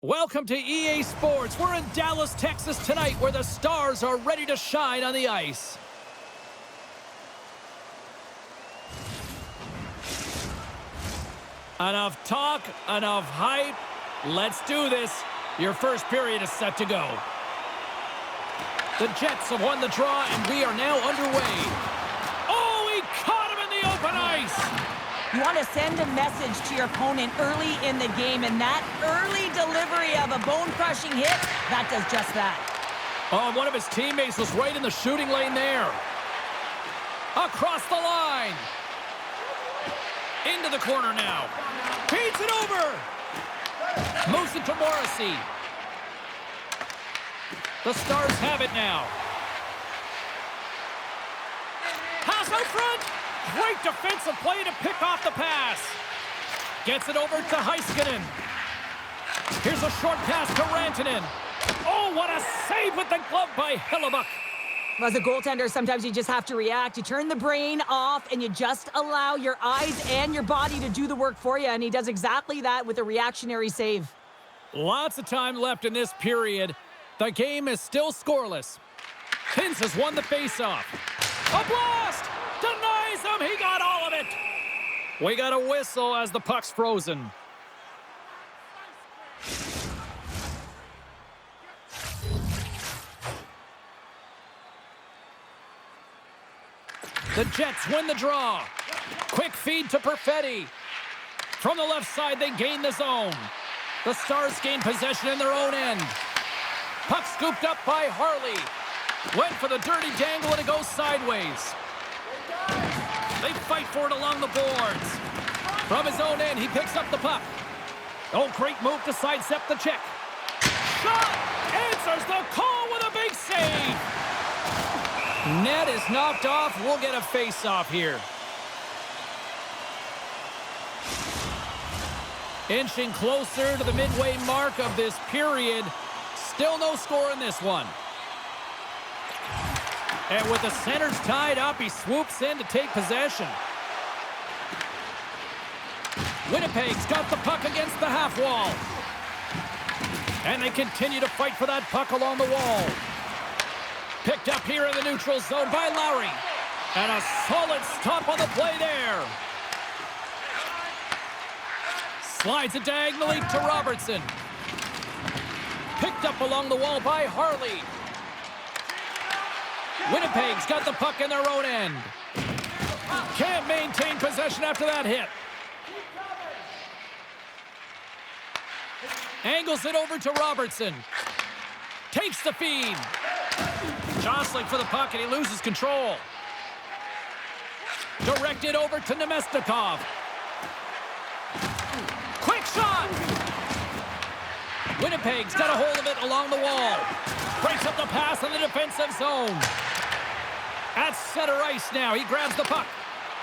Welcome to EA Sports. We're in Dallas, Texas tonight where the Stars are ready to shine on the ice. Enough talk, enough hype. Let's do this. Your first period is set to go. The Jets have won the draw and we are now underway. Oh, he caught him in the open ice. You want to send a message to your opponent early in the game, and that early delivery of a bone-crushing hit, that does just that. Oh, one of his teammates was right in the shooting lane there. Across the line. Into the corner now. Feeds it over. Moves it to Morrissey. The Stars have it now. Pass out front. Great defensive play to pick off the pass. Gets it over to Heiskanen. Here's a short pass to Rantanen. Oh, what a save with the glove by Hellebuyck. As a goaltender, sometimes you just have to react. You turn the brain off, and you just allow your eyes and your body to do the work for you, and he does exactly that with a reactionary save. Lots of time left in this period. The game is still scoreless. Hintz has won the faceoff. A blast! Denies him! He got all of it! We got a whistle as the puck's frozen. The Jets win the draw. Quick feed to Perfetti. From the left side, they gain the zone. The Stars gain possession in their own end. Puck scooped up by Harley. Went for the dirty dangle and it goes sideways. They fight for it along the boards. From his own end, he picks up the puck. Oh, great move to sidestep the check. Shot! Answers the call with a big save. Net is knocked off. We'll get a face-off here. Inching closer to the midway mark of this period. Still no score in this one. And with the centers tied up, he swoops in to take possession. Winnipeg's got the puck against the half wall. And they continue to fight for that puck along the wall. Picked up here in the neutral zone by Lowry. And a solid stop on the play there. Slides it diagonally to Robertson. Picked up along the wall by Harley. Winnipeg's got the puck in their own end. Can't maintain possession after that hit. Angles it over to Robertson. Takes the feed. Jostling for the puck and he loses control. Directed over to Nemestikov. Quick shot! Winnipeg's got a hold of it along the wall. Breaks up the pass in the defensive zone. At center ice now, he grabs the puck.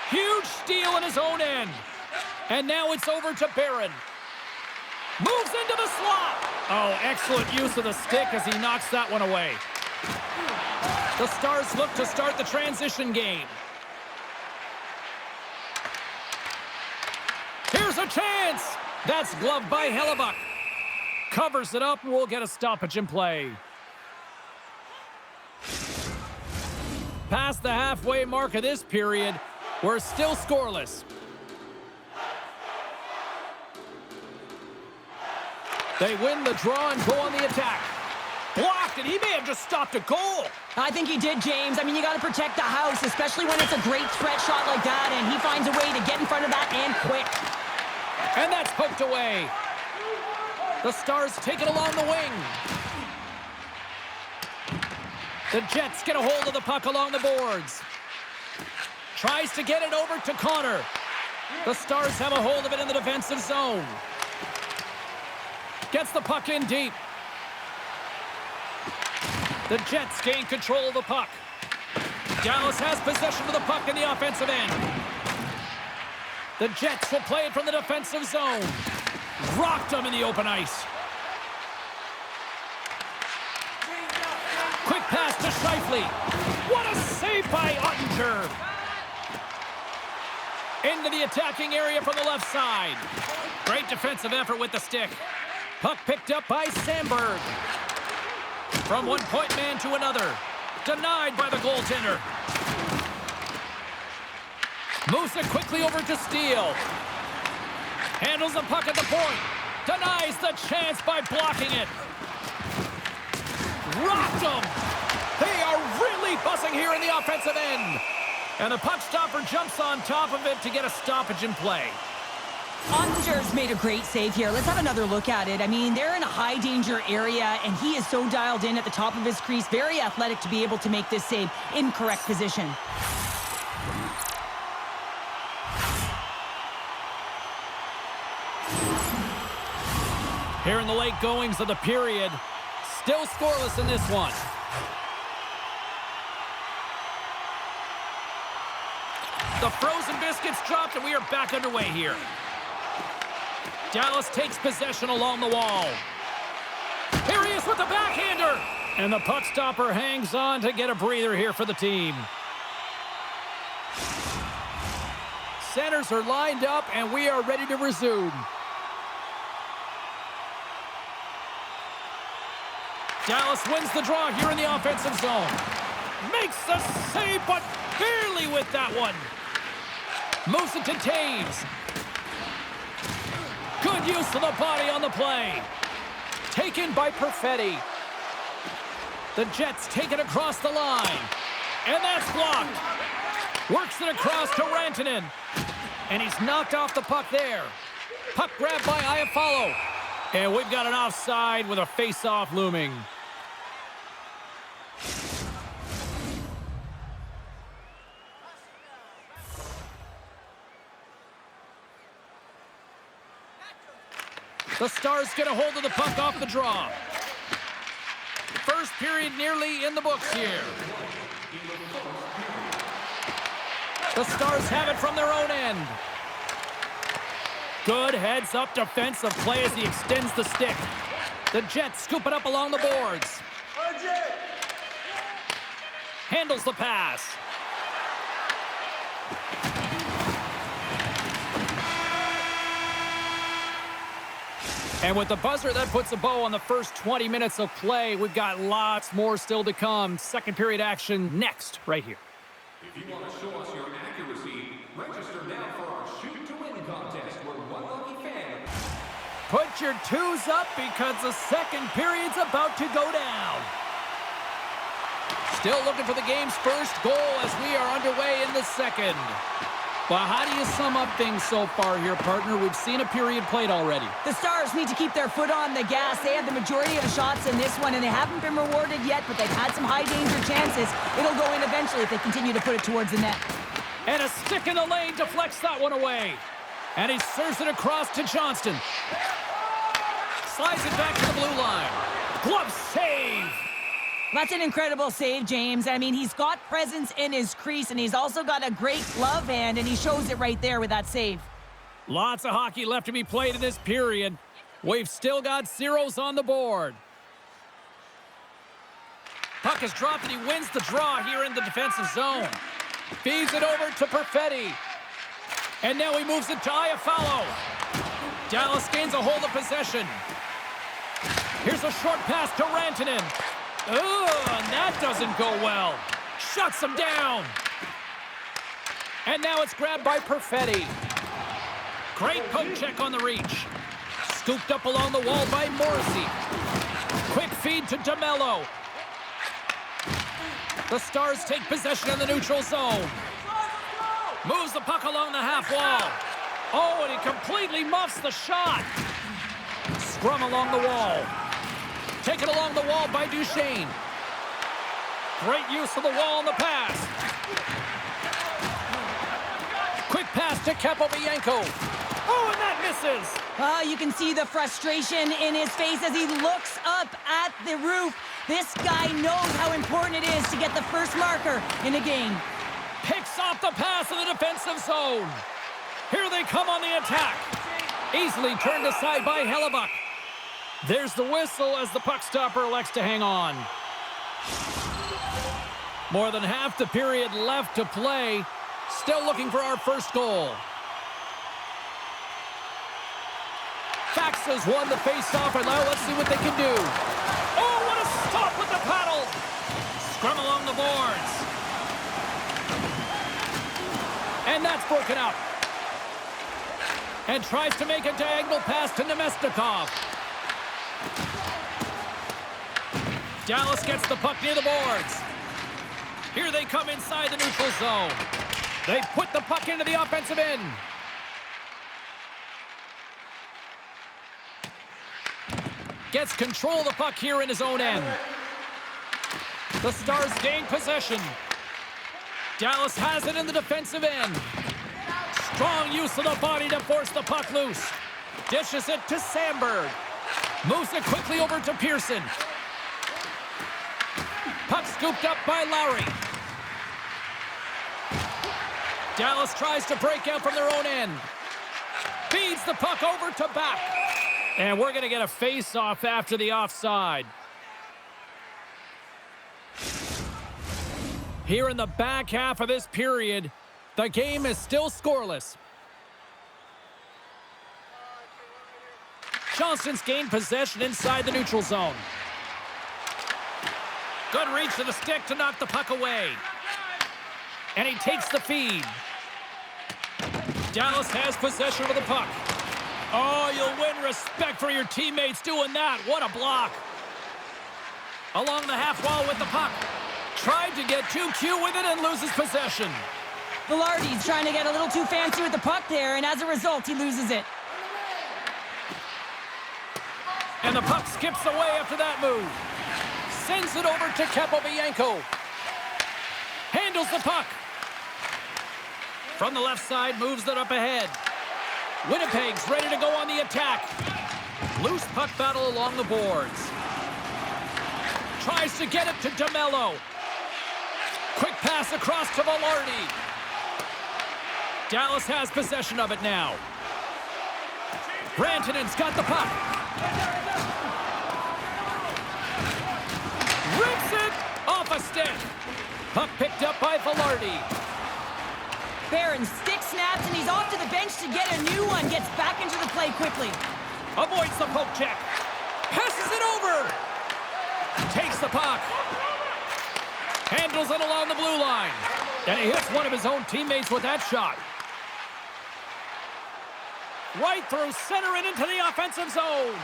Huge steal in his own end. And now it's over to Barron. Moves into the slot. Oh, excellent use of the stick as he knocks that one away. The Stars look to start the transition game. Here's a chance. That's gloved by Hellebuyck. Covers it up and we'll get a stoppage in play. Past the halfway mark of this period, we're still scoreless. They win the draw and go on the attack. Blocked, and he may have just stopped a goal. I think he did, James. I mean, you got to protect the house, especially when it's a great threat shot like that, and he finds a way to get in front of that and quick. And that's poked away. The Stars take it along the wing. The Jets get a hold of the puck along the boards. Tries to get it over to Connor. The Stars have a hold of it in the defensive zone. Gets the puck in deep. The Jets gain control of the puck. Dallas has possession of the puck in the offensive end. The Jets will play it from the defensive zone. Rocked him in the open ice. Quick pass to Scheifele. What a save by Ottinger. Into the attacking area from the left side. Great defensive effort with the stick. Puck picked up by Sandberg. From one-point man to another. Denied by the goaltender. Moves it quickly over to Steele. Handles the puck at the point. Denies the chance by blocking it. Rocked him. They are really buzzing here in the offensive end. And the puck stopper jumps on top of it to get a stoppage in play. Ottinger's made a great save here. Let's have another look at it. I mean, they're in a high-danger area, and he is so dialed in at the top of his crease. Very athletic to be able to make this save in correct position. Here in the late goings of the period, still scoreless in this one. The frozen biscuits dropped, and we are back underway here. Dallas takes possession along the wall. Here he is with the backhander. And the puck stopper hangs on to get a breather here for the team. Centers are lined up, and we are ready to resume. Dallas wins the draw here in the offensive zone. Makes the save, but barely with that one. Moves it to Taves. Good use of the body on the play. Taken by Perfetti. The Jets take it across the line. And that's blocked. Works it across to Rantanen. And he's knocked off the puck there. Puck grabbed by Iafallo. And we've got an offside with a face-off looming. The Stars get a hold of the puck off the draw. First period nearly in the books here. The Stars have it from their own end. Good heads-up defensive play as he extends the stick. The Jets scoop it up along the boards. Handles the pass. And with the buzzer, that puts a bow on the first 20 minutes of play. We've got lots more still to come. Second period action next, right here. If you want to show us your accuracy, register now for our Shoot to Win contest where one lucky fan. Put your twos up because the second period's about to go down. Still looking for the game's first goal as we are underway in the second. Well, how do you sum up things so far here, partner? We've seen a period played already. The Stars need to keep their foot on the gas. They had the majority of the shots in this one, and they haven't been rewarded yet, but they've had some high-danger chances. It'll go in eventually if they continue to put it towards the net. And a stick in the lane deflects that one away. And he serves it across to Johnston. Slides it back to the blue line. Glove save. That's an incredible save, James. I mean, he's got presence in his crease, and he's also got a great glove hand, and he shows it right there with that save. Lots of hockey left to be played in this period. We've still got zeros on the board. Puck is dropped, and he wins the draw here in the defensive zone. Feeds it over to Perfetti. And now he moves it to Iafallo. Dallas gains a hold of possession. Here's a short pass to Rantanen. And that doesn't go well. Shuts him down. And now it's grabbed by Perfetti. Great poke check on the reach. Scooped up along the wall by Morrissey. Quick feed to DeMello. The Stars take possession in the neutral zone. Moves the puck along the half wall. Oh, and he completely muffs the shot. Scrum along the wall. Taken along the wall by Duchesne. Great use of the wall on the pass. Quick pass to Capobianco. Oh, and that misses. You can see the frustration in his face as he looks up at the roof. This guy knows how important it is to get the first marker in a game. Picks off the pass in the defensive zone. Here they come on the attack. Easily turned aside by Hellebuck. There's the whistle as the puck stopper elects to hang on. More than half the period left to play. Still looking for our first goal. Faxas won the face-off, and now let's see what they can do. Oh, what a stop with the paddle! Scrum along the boards. And that's broken up. And tries to make a diagonal pass to Nemestikov. Dallas gets the puck near the boards. Here they come inside the neutral zone. They put the puck into the offensive end. Gets control of the puck here in his own end. The Stars gain possession. Dallas has it in the defensive end. Strong use of the body to force the puck loose. Dishes it to Sandberg. Moves it quickly over to Pearson. Puck scooped up by Lowry. Dallas tries to break out from their own end. Feeds the puck over to back. And we're going to get a face-off after the offside. Here in the back half of this period, the game is still scoreless. Johnston's gained possession inside the neutral zone. Good reach to the stick to knock the puck away. And he takes the feed. Dallas has possession of the puck. Oh, you'll win respect for your teammates doing that. What a block. Along the half wall with the puck. Tried to get too cute with it and loses possession. Velarde's trying to get a little too fancy with the puck there, and as a result, he loses it. And the puck skips away after that move. Sends it over to Capobianco. Handles the puck. From the left side, moves it up ahead. Winnipeg's ready to go on the attack. Loose puck battle along the boards. Tries to get it to DeMello. Quick pass across to Velarde. Dallas has possession of it now. Rantanen's got the puck. Rips it off a stick. Puck picked up by Velarde. Barron's stick snaps, and he's off to the bench to get a new one. Gets back into the play quickly. Avoids the poke check. Passes it over. Takes the puck. Handles it along the blue line. And he hits one of his own teammates with that shot. Right through center and into the offensive zone.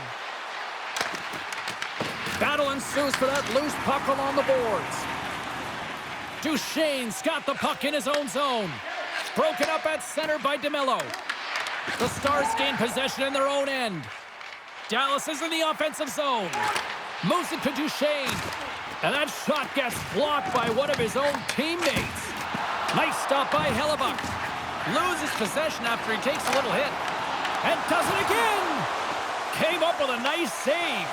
Battle ensues for that loose puck along the boards. Duchesne's got the puck in his own zone. Broken up at center by DeMello. The Stars gain possession in their own end. Dallas is in the offensive zone. Moves it to Duchesne. And that shot gets blocked by one of his own teammates. Nice stop by Hellebuck. Loses possession after he takes a little hit. And does it again. Came up with a nice save.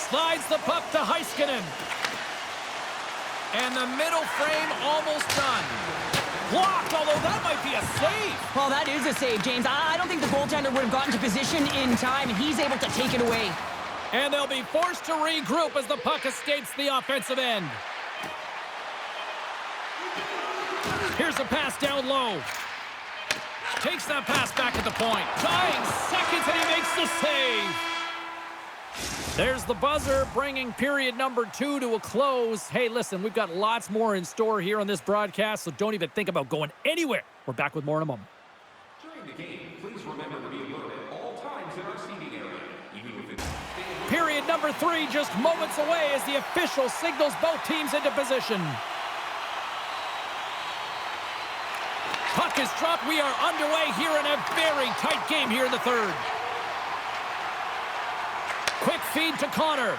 Slides the puck to Heiskanen. And the middle frame almost done. Blocked, although that might be a save. Well, that is a save, James. I don't think the goaltender would have gotten to position in time, and he's able to take it away. And they'll be forced to regroup as the puck escapes the offensive end. Here's a pass down low. Takes that pass back at the point. Dying seconds, and he makes the save. There's the buzzer, bringing period number 2 to a close. Hey, listen, we've got lots more in store here on this broadcast, so don't even think about going anywhere. We're back with more in a moment. During the game, please remember to be alert at all times in our seating area. Even if it's... Period number 3 just moments away as the official signals both teams into position. Puck is dropped. We are underway here in a very tight game here in the third. Quick feed to Connor.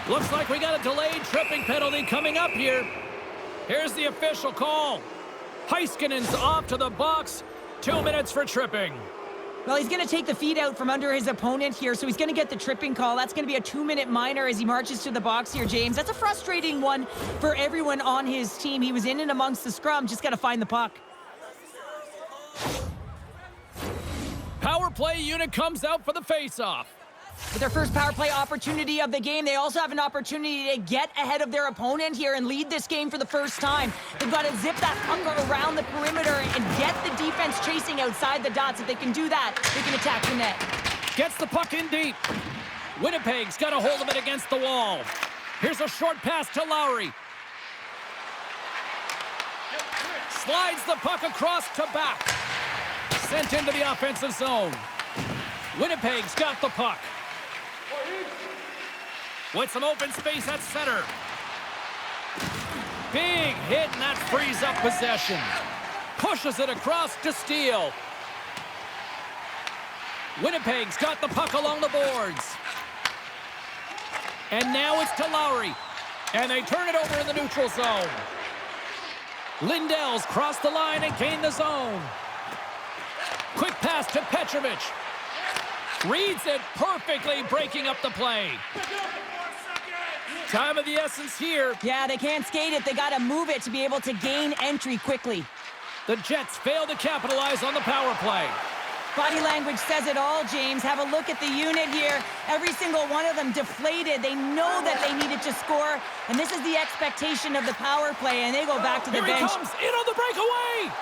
Looks like we got a delayed tripping penalty coming up here. Here's the official call. Heiskanen's off to the box. 2 minutes for tripping. Well, he's going to take the feed out from under his opponent here, so he's going to get the tripping call. That's going to be a 2-minute minor as he marches to the box here, James. That's a frustrating one for everyone on his team. He was in and amongst the scrum, just got to find the puck. Power play unit comes out for the face-off. With their first power play opportunity of the game, they also have an opportunity to get ahead of their opponent here and lead this game for the first time. They've got to zip that puck around the perimeter and get the defense chasing outside the dots. If they can do that, they can attack the net. Gets the puck in deep. Winnipeg's got a hold of it against the wall. Here's a short pass to Lowry. Slides the puck across to back. Sent into the offensive zone. Winnipeg's got the puck. With some open space at center. Big hit, and that frees up possession. Pushes it across to Steele. Winnipeg's got the puck along the boards. And now it's to Lowry. And they turn it over in the neutral zone. Lindell's crossed the line and gained the zone. Quick pass to Petrovic. Reads it perfectly, breaking up the play. Time of the essence here. Yeah, they can't skate it. They got to move it to be able to gain entry quickly. The Jets fail to capitalize on the power play. Body language says it all, James. Have a look at the unit here. Every single one of them deflated. They know that they needed to score, and this is the expectation of the power play, and they go back to the bench. Here he comes, in on the breakaway!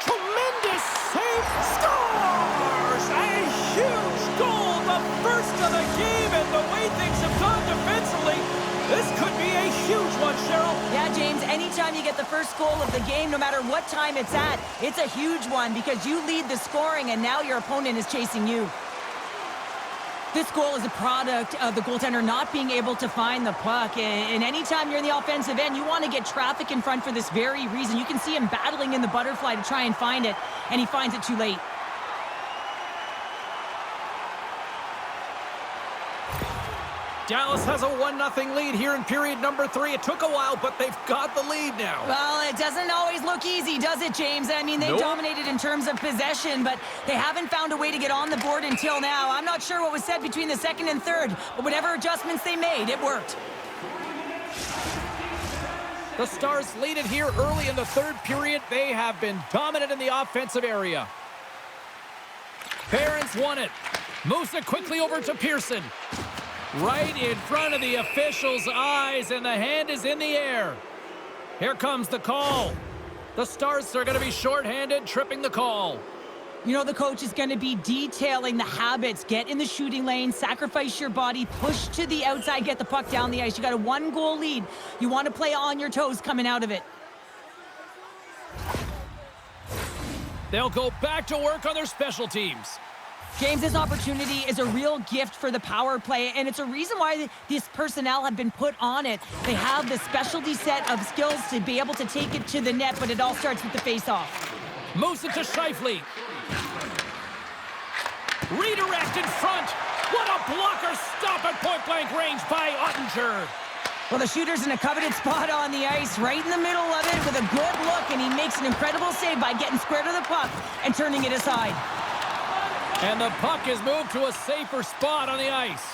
Tremendous save, scores! A huge goal, the first of the game, and the way things have gone defensively, this could be a huge one, Cheryl. Yeah, James, anytime you get the first goal of the game, no matter what time it's at, it's a huge one because you lead the scoring and now your opponent is chasing you. This goal is a product of the goaltender not being able to find the puck. And anytime you're in the offensive end, you want to get traffic in front for this very reason. You can see him battling in the butterfly to try and find it, and he finds it too late. Dallas has a 1-0 lead here in period number 3. It took a while, but they've got the lead now. Well, it doesn't always look easy, does it, James? I mean, they dominated in terms of possession, but they haven't found a way to get on the board until now. I'm not sure what was said between the second and third, but whatever adjustments they made, it worked. The Stars lead it here early in the third period. They have been dominant in the offensive area. Barron's won it. Moves it quickly over to Pearson. Right in front of the official's eyes, and the hand is in the air. Here comes the call. The Stars are going to be shorthanded, tripping the call. You know, the coach is going to be detailing the habits. Get in the shooting lane, sacrifice your body, push to the outside, get the puck down the ice. You got a 1-goal lead. You want to play on your toes coming out of it. They'll go back to work on their special teams. James, this opportunity is a real gift for the power play, and it's a reason why this personnel have been put on it. They have the specialty set of skills to be able to take it to the net, but it all starts with the face-off. Moves it to Scheifele. Redirect in front. What a blocker stop at point-blank range by Ottinger. Well, the shooter's in a coveted spot on the ice, right in the middle of it with a good look, and he makes an incredible save by getting square to the puck and turning it aside. And the puck is moved to a safer spot on the ice.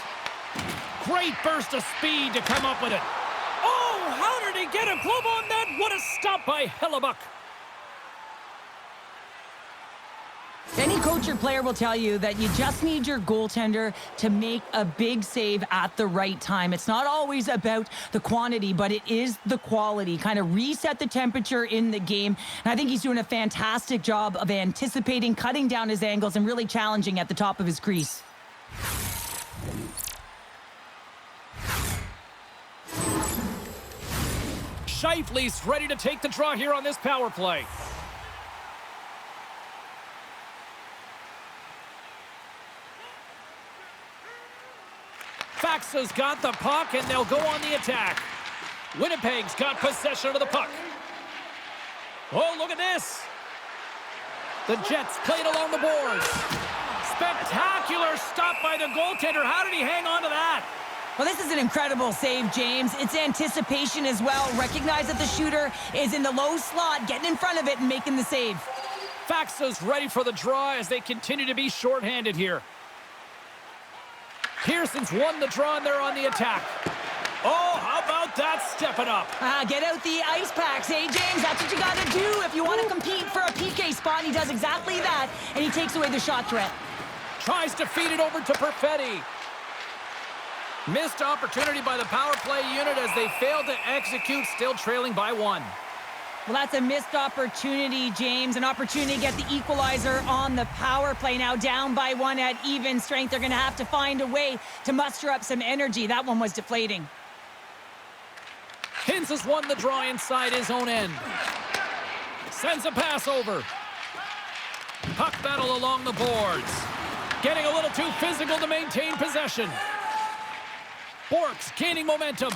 Great burst of speed to come up with it. Oh, how did he get a glove on that? What a stop by Hellebuck. Any coach or player will tell you that you just need your goaltender to make a big save at the right time. It's not always about the quantity, but it is the quality. Kind of reset the temperature in the game. And I think he's doing a fantastic job of anticipating, cutting down his angles, and really challenging at the top of his crease. Scheifele's ready to take the draw here on this power play. Faxa's got the puck, and they'll go on the attack. Winnipeg's got possession of the puck. Oh, look at this. The Jets played along the boards. Spectacular stop by the goaltender. How did he hang on to that? Well, this is an incredible save, James. It's anticipation as well. Recognize that the shooter is in the low slot, getting in front of it and making the save. Faxa's ready for the draw as they continue to be shorthanded here. Pearson's won the draw, and they're on the attack. Oh, how about that stepping up? Get out the ice packs, hey, James? That's what you got to do if you want to compete for a PK spot. He does exactly that, and he takes away the shot threat. Tries to feed it over to Perfetti. Missed opportunity by the power play unit as they failed to execute, still trailing by 1. Well, that's a missed opportunity, James. An opportunity to get the equalizer on the power play. Now down by 1 at even strength. They're going to have to find a way to muster up some energy. That one was deflating. Hins has won the draw inside his own end. Sends a pass over. Puck battle along the boards. Getting a little too physical to maintain possession. Bork's gaining momentum.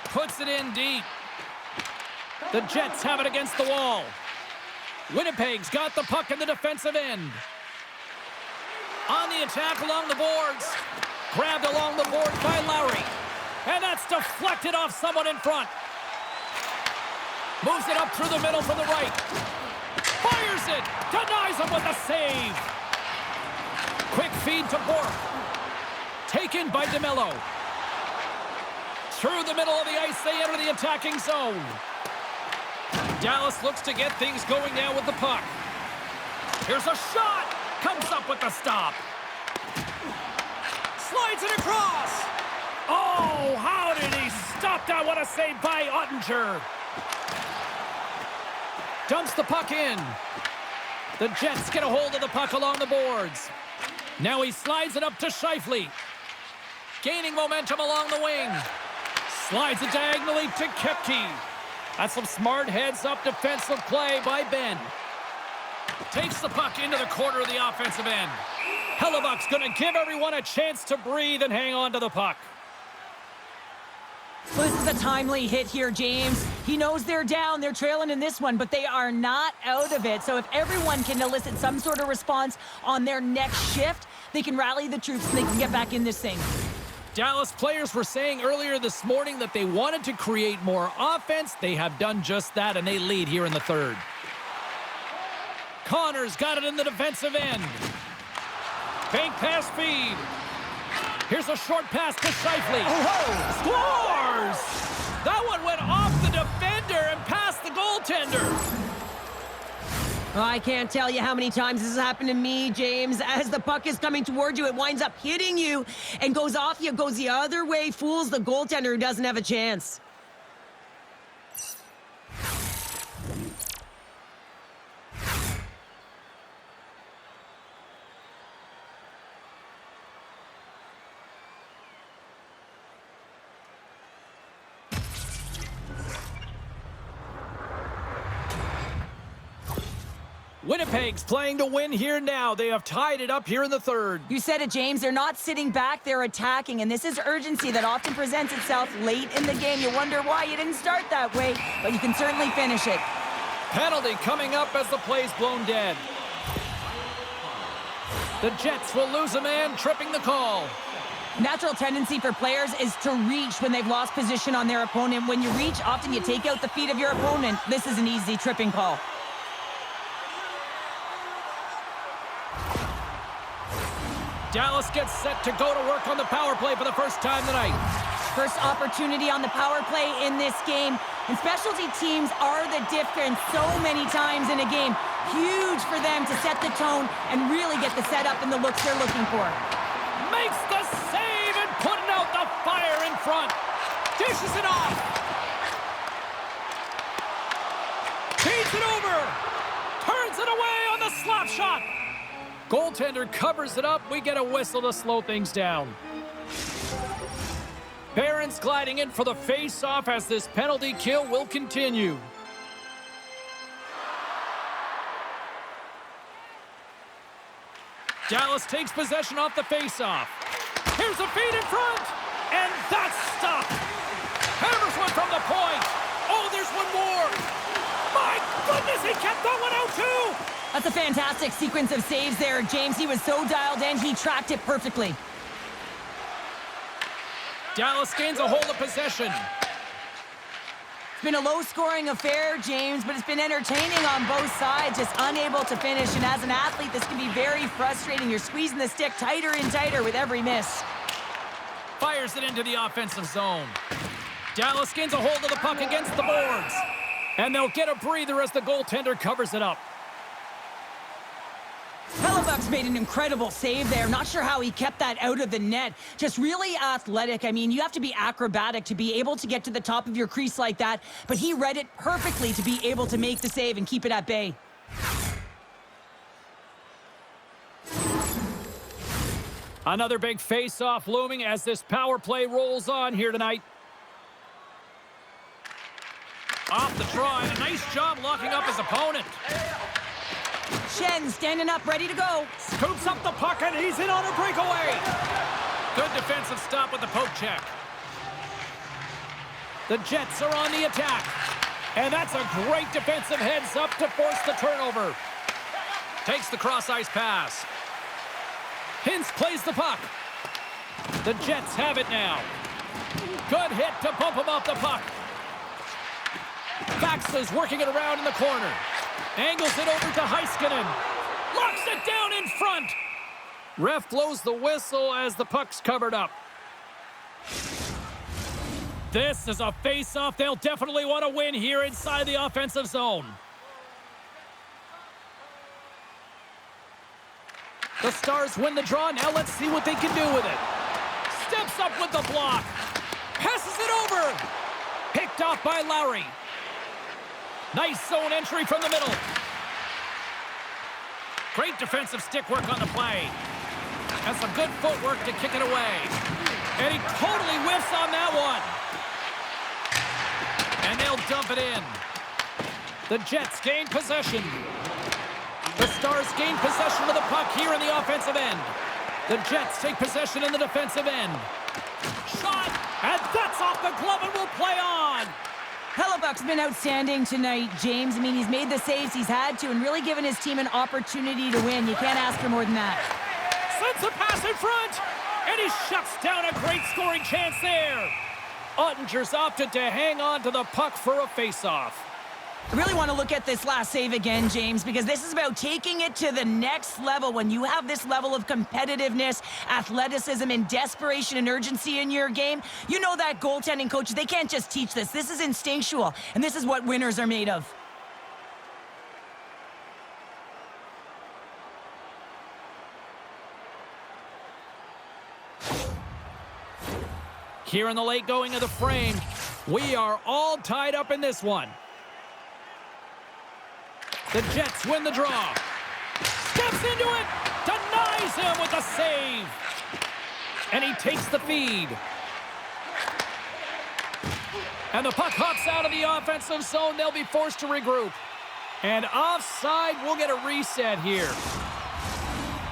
Puts it in deep. The Jets have it against the wall. Winnipeg's got the puck in the defensive end. On the attack along the boards. Grabbed along the boards by Lowry. And that's deflected off someone in front. Moves it up through the middle from the right. Fires it. Denies him with a save. Quick feed to Bork. Taken by DeMello. Through the middle of the ice, they enter the attacking zone. Dallas looks to get things going now with the puck. Here's a shot. Comes up with the stop. Slides it across. Oh, how did he stop that? What a save by Ottinger. Dumps the puck in. The Jets get a hold of the puck along the boards. Now he slides it up to Scheifele. Gaining momentum along the wing. Slides it diagonally to Kepke. That's some smart heads-up defensive play by Ben. Takes the puck into the corner of the offensive end. Hellebuck's going to give everyone a chance to breathe and hang on to the puck. Well, this is a timely hit here, James. He knows they're down. They're trailing in this one, but they are not out of it. So if everyone can elicit some sort of response on their next shift, they can rally the troops and they can get back in this thing. Dallas players were saying earlier this morning that they wanted to create more offense. They have done just that, and they lead here in the third. Connor's got it in the defensive end. Bank pass feed. Here's a short pass to Scheifele. Oh, Scores! That one went off the defender and past the goaltender. I can't tell you how many times this has happened to me, James. As the puck is coming toward you, it winds up hitting you and goes off you, goes the other way, fools the goaltender who doesn't have a chance. Winnipeg's playing to win here now. They have tied it up here in the third. You said it, James. They're not sitting back. They're attacking. And this is urgency that often presents itself late in the game. You wonder why you didn't start that way, but you can certainly finish it. Penalty coming up as the play's blown dead. The Jets will lose a man, tripping the call. Natural tendency for players is to reach when they've lost position on their opponent. When you reach, often you take out the feet of your opponent. This is an easy tripping call. Dallas gets set to go to work on the power play for the first time tonight. First opportunity on the power play in this game. And specialty teams are the difference so many times in a game. Huge for them to set the tone and really get the setup and the looks they're looking for. Makes the save and putting out the fire in front. Dishes it off. Feeds it over. Turns it away on the slap shot. Goaltender covers it up. We get a whistle to slow things down. Barron's gliding in for the face-off as this penalty kill will continue. Dallas takes possession off the face-off. Here's a feed in front, and that's stopped. Hammers one from the point. Oh, there's one more. My goodness, he kept that one out too. That's a fantastic sequence of saves there, James. He was so dialed in, he tracked it perfectly. Dallas gains a hold of possession. It's been a low-scoring affair, James, but it's been entertaining on both sides, just unable to finish. And as an athlete, this can be very frustrating. You're squeezing the stick tighter and tighter with every miss. Fires it into the offensive zone. Dallas gains a hold of the puck against the boards. And they'll get a breather as the goaltender covers it up. Hellebuck's made an incredible save there. Not sure how he kept that out of the net. Just really athletic. I mean, you have to be acrobatic to be able to get to the top of your crease like that, but he read it perfectly to be able to make the save and keep it at bay. Another big face-off looming as this power play rolls on here tonight. Off the try, and a nice job locking up his opponent. Shen standing up, ready to go. Scoops up the puck, and he's in on a breakaway. Good defensive stop with the poke check. The Jets are on the attack. And that's a great defensive heads-up to force the turnover. Takes the cross-ice pass. Hintz plays the puck. The Jets have it now. Good hit to bump him off the puck. Faxa's working it around in the corner. Angles it over to Heiskanen. Locks it down in front. Ref blows the whistle as the puck's covered up. This is a face-off they'll definitely want to win here inside the offensive zone. The Stars win the draw. Now let's see what they can do with it. Steps up with the block. Passes it over. Picked off by Lowry. Nice zone entry from the middle. Great defensive stick work on the play. And some good footwork to kick it away. And he totally whiffs on that one. And they'll dump it in. The Jets gain possession. The Stars gain possession of the puck here in the offensive end. The Jets take possession in the defensive end. Shot, and that's off the glove and will play on. Hellebuck's been outstanding tonight, James. I mean, he's made the saves he's had to and really given his team an opportunity to win. You can't ask for more than that. Sends a pass in front, and he shuts down a great scoring chance there. Ottinger's opted to hang on to the puck for a face-off. I really want to look at this last save again, James, because this is about taking it to the next level. When you have this level of competitiveness, athleticism, and desperation and urgency in your game, you know that goaltending coaches, they can't just teach this. This is instinctual, and this is what winners are made of. Here in the late going of the frame, we are all tied up in this one. The Jets win the draw. Steps into it. Denies him with a save. And he takes the feed. And the puck hops out of the offensive zone. They'll be forced to regroup. And offside, we'll get a reset here.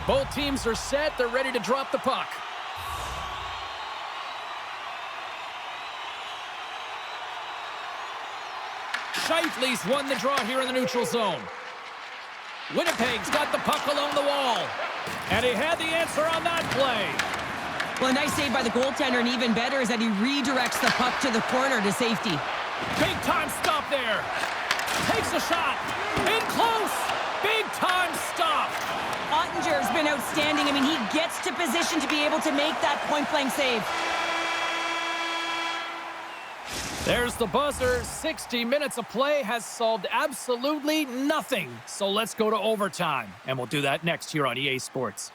Both teams are set. They're ready to drop the puck. Scheifele's won the draw here in the neutral zone. Winnipeg's got the puck along the wall. And he had the answer on that play. Well, a nice save by the goaltender, and even better is that he redirects the puck to the corner to safety. Big time stop there. Takes a shot. In close. Big time stop. Ottinger's been outstanding. I mean, he gets to position to be able to make that point-blank save. There's the buzzer. 60 minutes of play has solved absolutely nothing. So let's go to overtime. And we'll do that next here on EA Sports.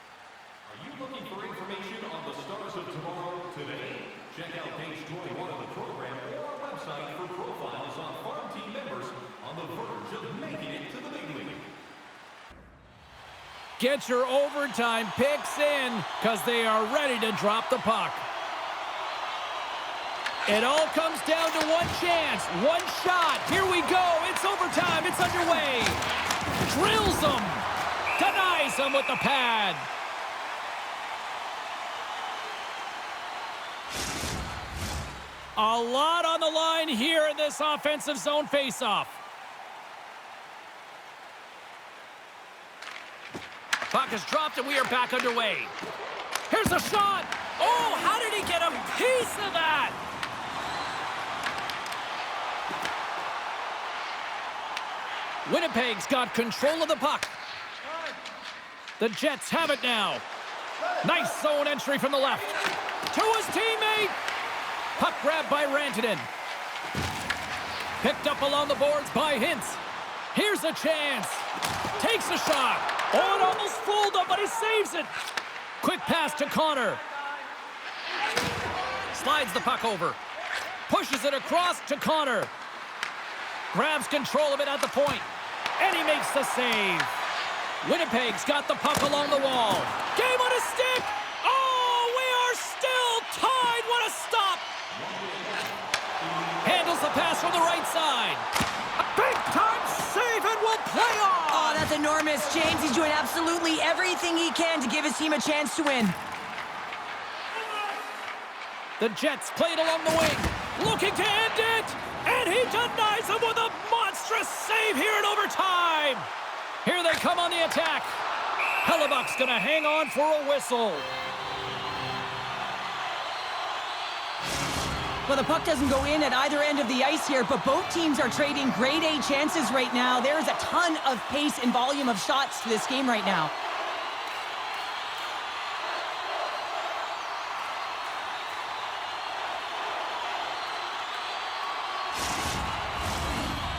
Are you looking for information on the Stars of tomorrow today? Check out page 21 of the program or our website for profiles on farm team members on the verge of making it to the big league. Get your overtime picks in because they are ready to drop the puck. It all comes down to one chance, one shot. Here we go. It's overtime. It's underway. Drills him. Denies him with the pad. A lot on the line here in this offensive zone faceoff. Puck is dropped and we are back underway. Here's a shot. Oh, how did he get a piece of that? Winnipeg's got control of the puck. The Jets have it now. Nice zone entry from the left. To his teammate. Puck grabbed by Rantanen. Picked up along the boards by Hintz. Here's a chance. Takes a shot. Oh, it almost flew but he saves it. Quick pass to Connor. Slides the puck over. Pushes it across to Connor. Grabs control of it at the point. And he makes the save. Winnipeg's got the puck along the wall. Game on a stick. Oh, we are still tied. What a stop. Handles the pass from the right side. A big-time save and will play on. Oh, that's enormous, James. He's doing absolutely everything he can to give his team a chance to win. The Jets played along the wing. Looking to end it. And he denies him with a monstrous save here in overtime. Here they come on the attack. Hellebuck's going to hang on for a whistle. Well, the puck doesn't go in at either end of the ice here, but both teams are trading grade A chances right now. There is a ton of pace and volume of shots to this game right now.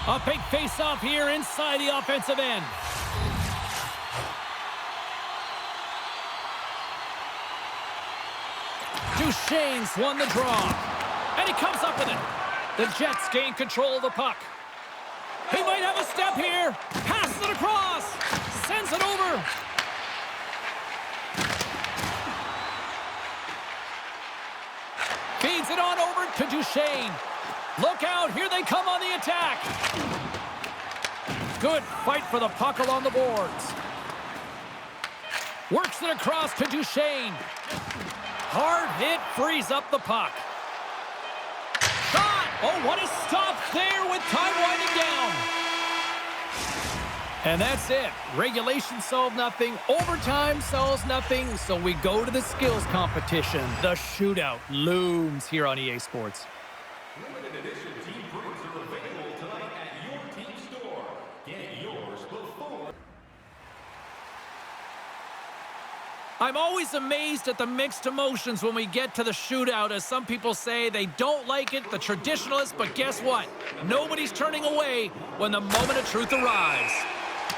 A big face-off here inside the offensive end. Duchesne's won the draw. And he comes up with it. The Jets gain control of the puck. He might have a step here. Passes it across. Sends it over. Feeds it on over to Duchesne. Look out, here they come on the attack. Good fight for the puck along the boards. Works it across to Duchesne. Hard hit, frees up the puck. Shot! Oh, what a stop there with time winding down. And that's it. Regulation solved nothing. Overtime solves nothing. So we go to the skills competition. The shootout looms here on EA Sports. Limited edition team prints are available tonight at your team store. Get yours before. I'm always amazed at the mixed emotions when we get to the shootout, as some people say they don't like it, the traditionalists, but guess what? Nobody's turning away when the moment of truth arrives.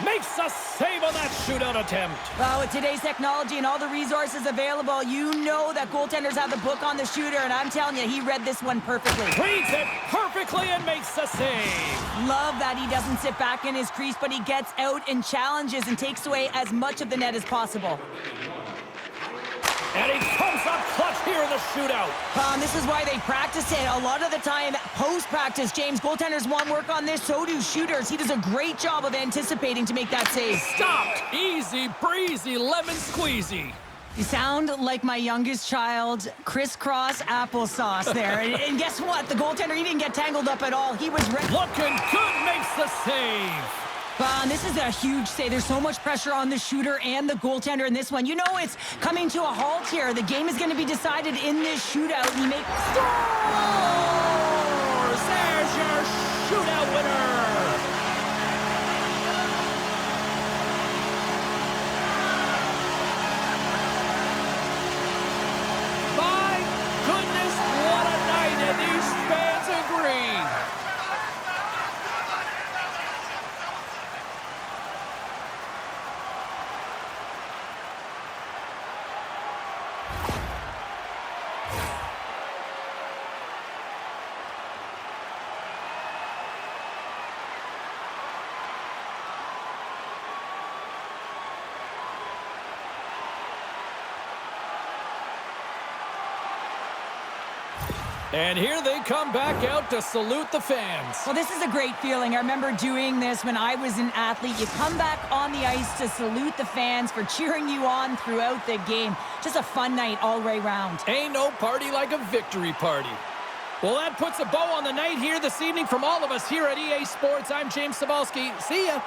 Makes a save on that shootout attempt. Well, with today's technology and all the resources available, you know that goaltenders have the book on the shooter, and I'm telling you, he read this one perfectly. Reads it perfectly and makes the save. Love that he doesn't sit back in his crease, but he gets out and challenges and takes away as much of the net as possible. And he comes up clutch here in the shootout. This is why they practice it. A lot of the time, post-practice, James, goaltenders want work on this, so do shooters. He does a great job of anticipating to make that save. Stopped. Easy breezy, lemon squeezy. You sound like my youngest child, crisscross applesauce there. And guess what? The goaltender, he didn't get tangled up at all. He was ready. Looking good, makes the save. This is a huge save. There's so much pressure on the shooter and the goaltender in this one. You know it's coming to a halt here. The game is going to be decided in this shootout. He makes scores! There's your shootout winner! My goodness, what a night, and these fans agree. And here they come back out to salute the fans. Well, this is a great feeling. I remember doing this when I was an athlete. You come back on the ice to salute the fans for cheering you on throughout the game. Just a fun night all the way round. Ain't no party like a victory party. Well, that puts a bow on the night here this evening from all of us here at EA Sports. I'm James Cebulski. See ya.